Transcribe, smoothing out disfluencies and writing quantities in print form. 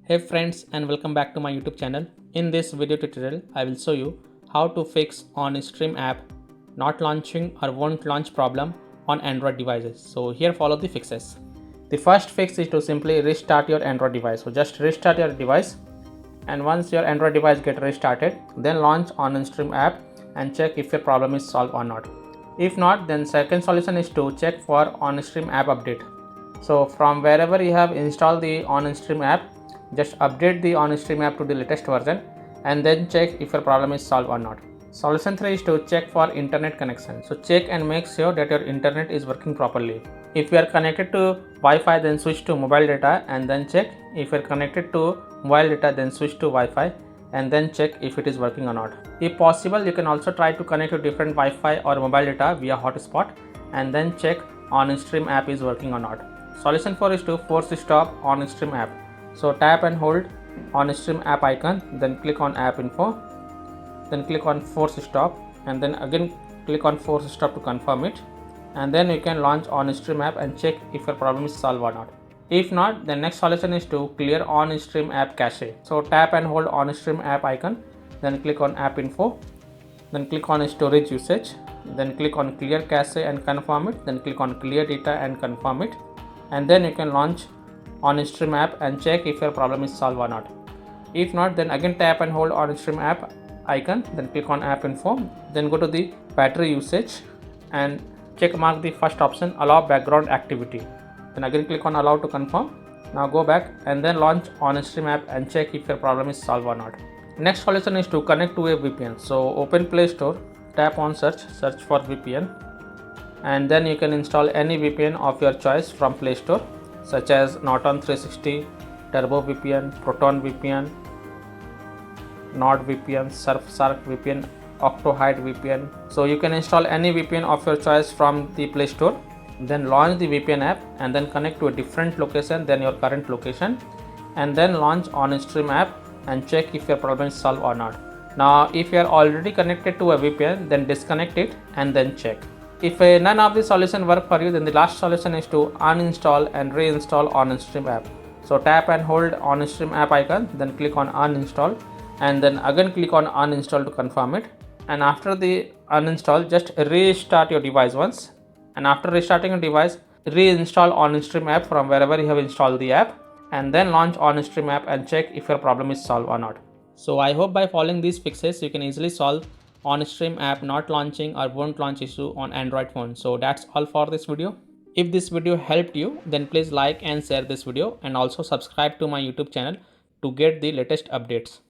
Hey friends, and welcome back to my YouTube channel. In this video tutorial, I will show you how to fix OnStream app not launching or won't launch problem on Android devices. So here follow the fixes. The first fix is to simply restart your Android device. So just restart your device, and once your Android device get restarted, then launch OnStream app and check if your problem is solved or not. If not, then second solution is to check for OnStream app update. So from wherever you have installed the OnStream app, just update the OnStream app to the latest version and then check if your problem is solved or not. Solution 3 is to check for internet connection. So check and make sure that your internet is working properly. If you are connected to Wi-Fi, then switch to mobile data and then check. If you are connected to mobile data, then switch to Wi-Fi and then check if it is working or not. If possible, you can also try to connect to different Wi-Fi or mobile data via hotspot and then check OnStream app is working or not. Solution 4 is to force stop OnStream app. So tap and hold OnStream app icon, then click on app info, then click on force stop and then again click on force stop to confirm it, and then you can launch OnStream app and check if your problem is solved or not. If not, the next solution is to clear OnStream app cache. So tap and hold OnStream app icon, then click on app info, then click on storage usage, then click on clear cache and confirm it, then click on clear data and confirm it, and then you can launch OnStream app and check if your problem is solved or not. If not, then again tap and hold OnStream app icon, then click on app info, then go to the battery usage and check mark the first option, allow background activity, then again click on allow to confirm. Now go back and then launch OnStream app and check if your problem is solved or not. Next solution is to connect to a VPN. So open Play Store, tap on search for VPN, and then you can install any VPN of your choice from Play Store, such as Norton 360, Turbo VPN, Proton VPN, NordVPN, Surf VPN, Octohide VPN. So you can install any VPN of your choice from the Play Store, then launch the VPN app and then connect to a different location than your current location, and then launch OnStream app and check if your problem is solved or not. Now if you are already connected to a VPN, then disconnect it and then check. If none of the solution work for you, then the last solution is to uninstall and reinstall OnStream app. So tap and hold OnStream app icon, then click on uninstall and then again click on uninstall to confirm it. And after the uninstall, just restart your device once, and after restarting your device, reinstall OnStream app from wherever you have installed the app and then launch OnStream app and check if your problem is solved or not. So I hope by following these fixes, you can easily solve OnStream app not launching or won't launch issue on Android phone. So that's all for this video. If this video helped you, then please like and share this video and also subscribe to my YouTube channel to get the latest updates.